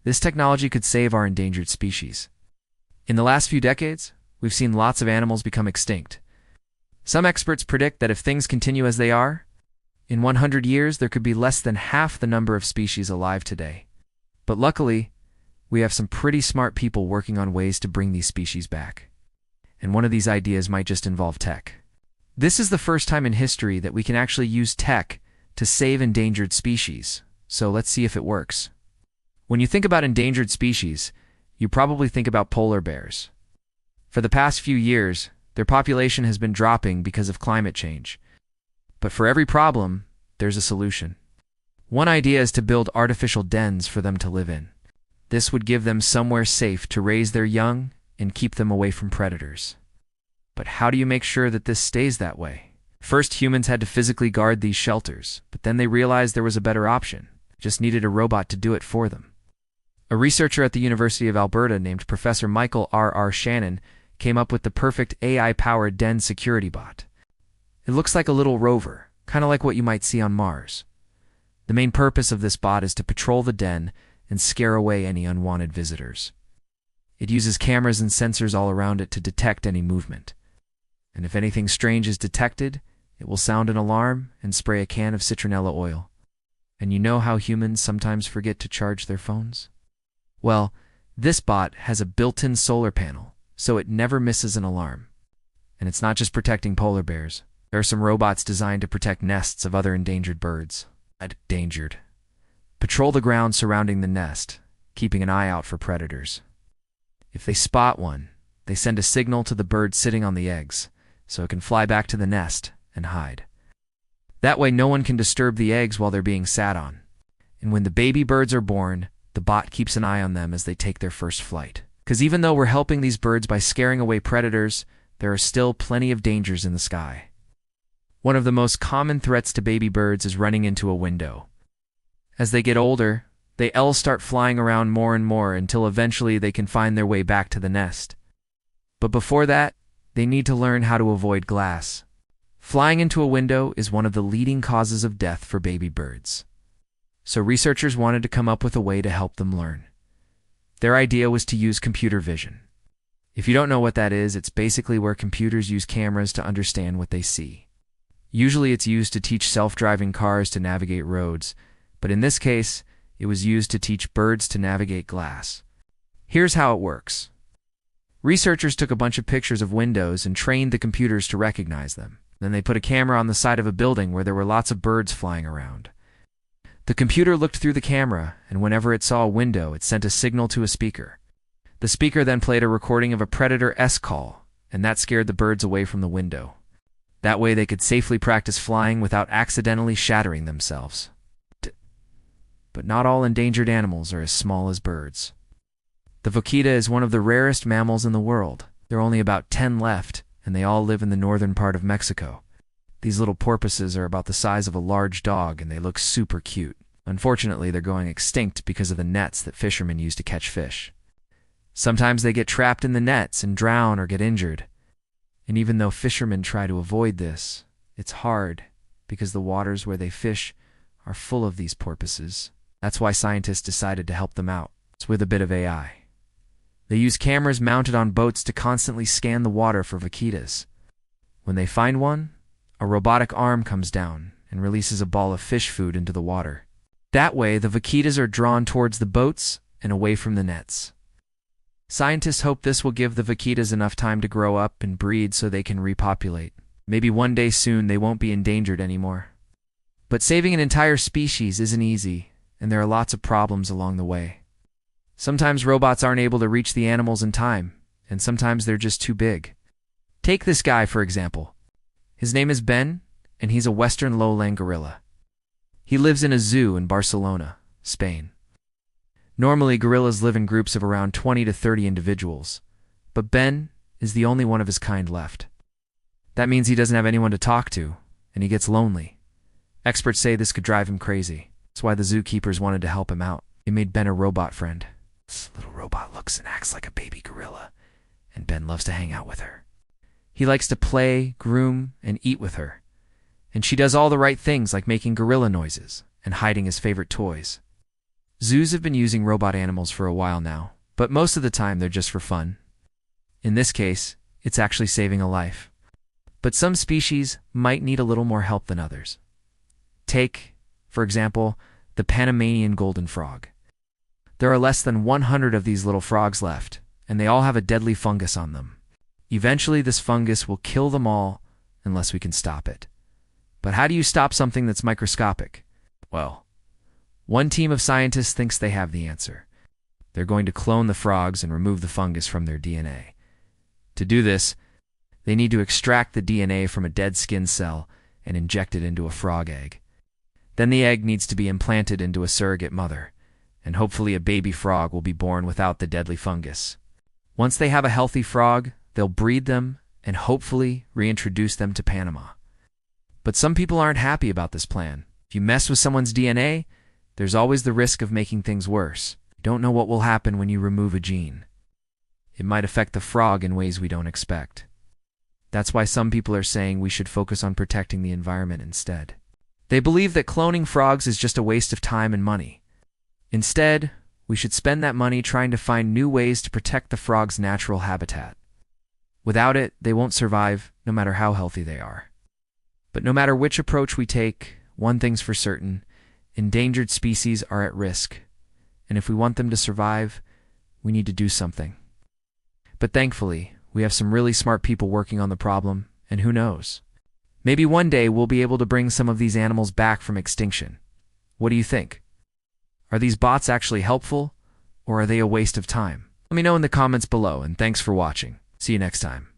This technology could save our endangered species. In the last few decades, we've seen lots of animals become extinct. Some experts predict that if things continue as they are, in 100 years there could be less than half the number of species alive today. But luckily, we have some pretty smart people working on ways to bring these species back. And one of these ideas might just involve tech. This is the first time in history that we can actually use tech to save endangered species, so let's see if it works. When you think about endangered species, you probably think about polar bears. For the past few years, their population has been dropping because of climate change. But for every problem, there's a solution. One idea is to build artificial dens for them to live in. This would give them somewhere safe to raise their young and keep them away from predators. But how do you make sure that this stays that way? First, humans had to physically guard these shelters, but then they realized there was a better option. Just needed a robot to do it for them. A researcher at the University of Alberta named Professor Michael R. Shannon came up with the perfect AI-powered den security bot. It looks like a little rover, kind of like what you might see on Mars. The main purpose of this bot is to patrol the den and scare away any unwanted visitors. It uses cameras and sensors all around it to detect any movement. And if anything strange is detected, it will sound an alarm and spray a can of citronella oil. And you know how humans sometimes forget to charge their phones? Well, this bot has a built-in solar panel, so it never misses an alarm. And it's not just protecting polar bears. There are some robots designed to protect nests of other endangered birds. Endangered. Patrol the ground surrounding the nest, keeping an eye out for predators. If they spot one, they send a signal to the bird sitting on the eggs, so it can fly back to the nest and hide. That way no one can disturb the eggs while they're being sat on. And when the baby birds are born, the bot keeps an eye on them as they take their first flight. Because even though we're helping these birds by scaring away predators, there are still plenty of dangers in the sky. One of the most common threats to baby birds is running into a window. As they get older, they start flying around more and more until eventually they can find their way back to the nest. But before that, they need to learn how to avoid glass. Flying into a window is one of the leading causes of death for baby birds. So researchers wanted to come up with a way to help them learn. Their idea was to use computer vision. If you don't know what that is, it's basically where computers use cameras to understand what they see. Usually it's used to teach self-driving cars to navigate roads, but in this case, it was used to teach birds to navigate glass. Here's how it works. Researchers took a bunch of pictures of windows and trained the computers to recognize them. Then they put a camera on the side of a building where there were lots of birds flying around. The computer looked through the camera, and whenever it saw a window, it sent a signal to a speaker. The speaker then played a recording of a predator call, and that scared the birds away from the window. That way they could safely practice flying without accidentally shattering themselves. But not all endangered animals are as small as birds. The vaquita is one of the rarest mammals in the world. There are only about 10 left, and they all live in the northern part of Mexico. These little porpoises are about the size of a large dog, and they look super cute. Unfortunately, they're going extinct because of the nets that fishermen use to catch fish. Sometimes they get trapped in the nets and drown or get injured. And even though fishermen try to avoid this, it's hard because the waters where they fish are full of these porpoises. That's why scientists decided to help them out. It's with a bit of AI. They use cameras mounted on boats to constantly scan the water for vaquitas. When they find one, a robotic arm comes down and releases a ball of fish food into the water. That way, the vaquitas are drawn towards the boats and away from the nets. Scientists hope this will give the vaquitas enough time to grow up and breed so they can repopulate. Maybe one day soon they won't be endangered anymore. But saving an entire species isn't easy, and there are lots of problems along the way. Sometimes robots aren't able to reach the animals in time, and sometimes they're just too big. Take this guy, for example. His name is Ben, and he's a western lowland gorilla. He lives in a zoo in Barcelona, Spain. Normally, gorillas live in groups of around 20 to 30 individuals, but Ben is the only one of his kind left. That means he doesn't have anyone to talk to, and he gets lonely. Experts say this could drive him crazy. That's why the zookeepers wanted to help him out. They made Ben a robot friend. This little robot looks and acts like a baby gorilla, and Ben loves to hang out with her. He likes to play, groom, and eat with her. And she does all the right things like making gorilla noises and hiding his favorite toys. Zoos have been using robot animals for a while now, but most of the time they're just for fun. In this case, it's actually saving a life. But some species might need a little more help than others. Take, for example, the Panamanian golden frog. There are less than 100 of these little frogs left, and they all have a deadly fungus on them. Eventually, this fungus will kill them all unless we can stop it. But how do you stop something that's microscopic? Well, one team of scientists thinks they have the answer. They're going to clone the frogs and remove the fungus from their DNA. To do this, they need to extract the DNA from a dead skin cell and inject it into a frog egg. Then the egg needs to be implanted into a surrogate mother, and hopefully a baby frog will be born without the deadly fungus. Once they have a healthy frog, they'll breed them and hopefully reintroduce them to Panama. But some people aren't happy about this plan. If you mess with someone's DNA, there's always the risk of making things worse. You don't know what will happen when you remove a gene. It might affect the frog in ways we don't expect. That's why some people are saying we should focus on protecting the environment instead. They believe that cloning frogs is just a waste of time and money. Instead, we should spend that money trying to find new ways to protect the frog's natural habitat. Without it, they won't survive, no matter how healthy they are. But no matter which approach we take, one thing's for certain: endangered species are at risk. And if we want them to survive, we need to do something. But thankfully, we have some really smart people working on the problem, and who knows? Maybe one day we'll be able to bring some of these animals back from extinction. What do you think? Are these bots actually helpful, or are they a waste of time? Let me know in the comments below, and thanks for watching. See you next time.